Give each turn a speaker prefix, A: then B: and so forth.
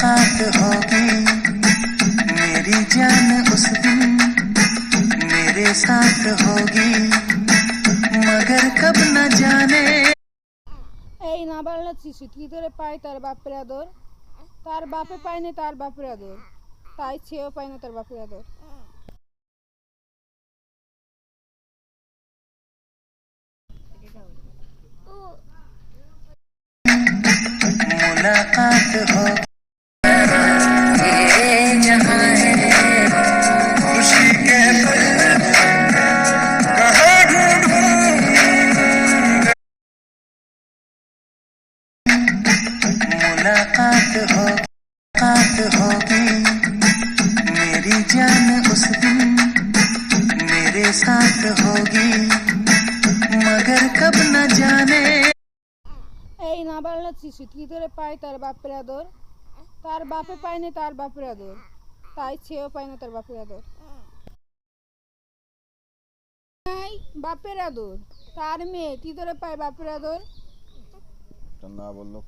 A: मुलाकात होगी मेरी जान उस दिन मेरे साथ होगी मगर कब न जाने।
B: এই না বাড়লে শিশু কি করে পায় তার বাপের আদর, তার বাপে পায়নি তার বাপের আদর, তাই সেও পায় না তার বাপের আদর।
A: मुलाकात हो ये जहां है खुशी के पल कहाँ ढूंढूं। मुलाकात होगी मेरी जान उस दिन मेरे साथ होगी मगर कब न जाने।
B: এই না বাড়লে শিশু কি করে পায় তার বাপের আদর, তার বাপে পায়নি তার বাপের আদর, তাই সেও পায় না তার বাপের আদর। নাই বাপের আদর, তার মেয়ে কি করে পায় বাপের আদর।
C: না বললো